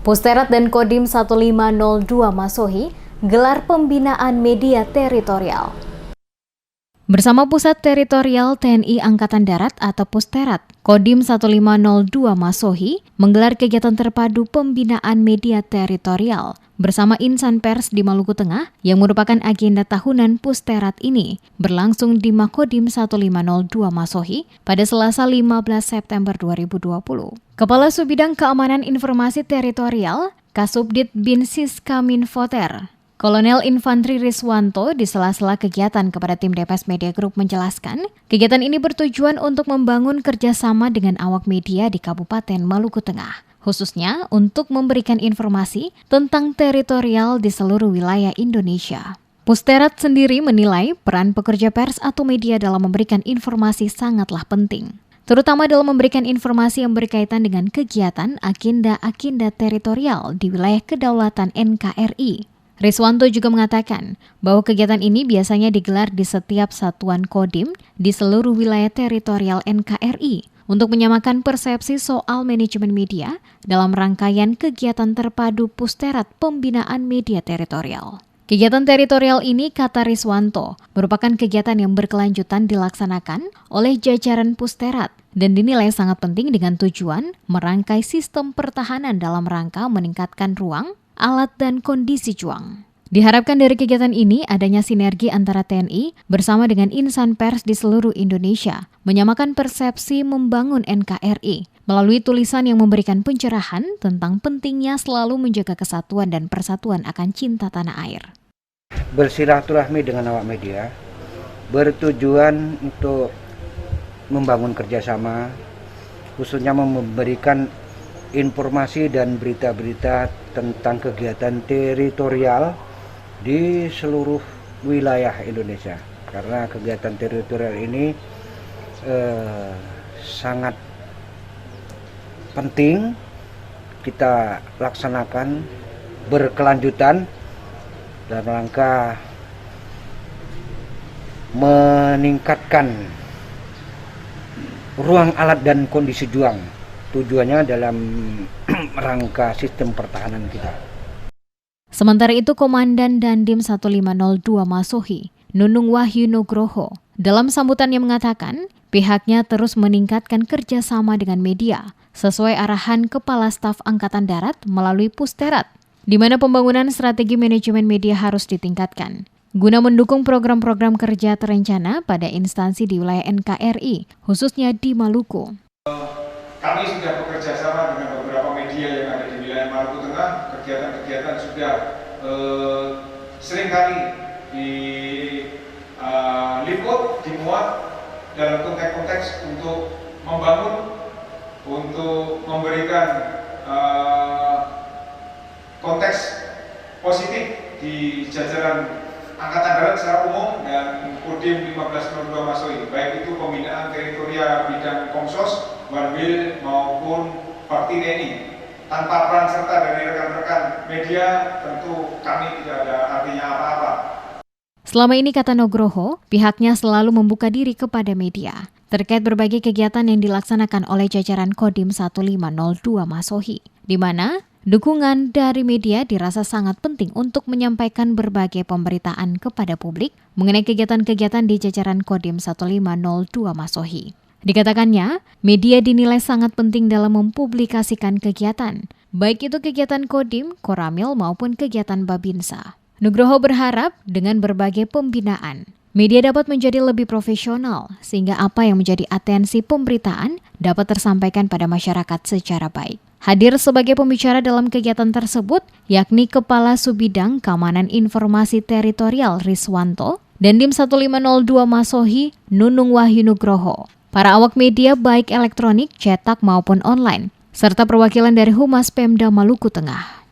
Pusterat dan Kodim 1502 Masohi gelar pembinaan media teritorial. Bersama Pusat Teritorial TNI Angkatan Darat atau Pusterat, Kodim 1502 Masohi menggelar kegiatan terpadu pembinaan media teritorial bersama insan pers di Maluku Tengah yang merupakan agenda tahunan Pusterat ini berlangsung di Makodim 1502 Masohi pada Selasa 15 September 2020. Kepala Subbidang Keamanan Informasi Teritorial, Kasubdit Bin Siska Minfoter, Kolonel Infantri Riswanto di sela-sela kegiatan kepada tim DPS Media Group menjelaskan, kegiatan ini bertujuan untuk membangun kerjasama dengan awak media di Kabupaten Maluku Tengah, khususnya untuk memberikan informasi tentang teritorial di seluruh wilayah Indonesia. Pusterat sendiri menilai peran pekerja pers atau media dalam memberikan informasi sangatlah penting, terutama dalam memberikan informasi yang berkaitan dengan kegiatan agenda-agenda teritorial di wilayah kedaulatan NKRI. Riswanto juga mengatakan bahwa kegiatan ini biasanya digelar di setiap satuan kodim di seluruh wilayah teritorial NKRI untuk menyamakan persepsi soal manajemen media dalam rangkaian kegiatan terpadu Pusterat Pembinaan Media Teritorial. Kegiatan teritorial ini, kata Riswanto, merupakan kegiatan yang berkelanjutan dilaksanakan oleh jajaran Pusterat dan dinilai sangat penting dengan tujuan merangkai sistem pertahanan dalam rangka meningkatkan ruang, alat, dan kondisi juang. Diharapkan dari kegiatan ini adanya sinergi antara TNI bersama dengan insan pers di seluruh Indonesia, menyamakan persepsi membangun NKRI melalui tulisan yang memberikan pencerahan tentang pentingnya selalu menjaga kesatuan dan persatuan akan cinta tanah air. Bersilaturahmi dengan awak media bertujuan untuk membangun kerjasama, khususnya memberikan informasi dan berita-berita tentang kegiatan teritorial di seluruh wilayah Indonesia. Karena kegiatan teritorial ini sangat penting kita laksanakan berkelanjutan dalam rangka meningkatkan ruang, alat, dan kondisi juang. Tujuannya dalam rangka sistem pertahanan kita. Sementara itu, Komandan Dandim 1502 Masohi, Nunung Wahyu Nugroho, dalam sambutannya mengatakan pihaknya terus meningkatkan kerjasama dengan media sesuai arahan Kepala Staf Angkatan Darat melalui Pusterat, di mana pembangunan strategi manajemen media harus ditingkatkan guna mendukung program-program kerja terencana pada instansi di wilayah NKRI, khususnya di Maluku. Kami sudah bekerja sama dengan beberapa media yang ada di wilayah Maluku Tengah. Kegiatan-kegiatan sudah seringkali diliput, dimuat dalam konteks-konteks untuk membangun, untuk memberikan konteks positif di jajaran Angkatan Darat secara umum dan Kodim 1502 Masohi, baik itu pembinaan teritorial bidang Komsos, Wanwil maupun Bakti TNI. Tanpa peran serta dari rekan-rekan media, tentu kami tidak ada artinya apa-apa. Selama ini, kata Nugroho, pihaknya selalu membuka diri kepada media terkait berbagai kegiatan yang dilaksanakan oleh jajaran Kodim 1502 Masohi, di mana dukungan dari media dirasa sangat penting untuk menyampaikan berbagai pemberitaan kepada publik mengenai kegiatan-kegiatan di jajaran Kodim 1502 Masohi. Dikatakannya, media dinilai sangat penting dalam mempublikasikan kegiatan, baik itu kegiatan Kodim, Koramil maupun kegiatan Babinsa. Nugroho berharap dengan berbagai pembinaan, media dapat menjadi lebih profesional sehingga apa yang menjadi atensi pemberitaan dapat tersampaikan pada masyarakat secara baik. Hadir sebagai pembicara dalam kegiatan tersebut, yakni Kepala Subbidang Keamanan Informasi Teritorial Riswanto dan Dim 1502 Masohi Nunung Wahyu Nugroho, para awak media baik elektronik, cetak maupun online, serta perwakilan dari Humas Pemda Maluku Tengah.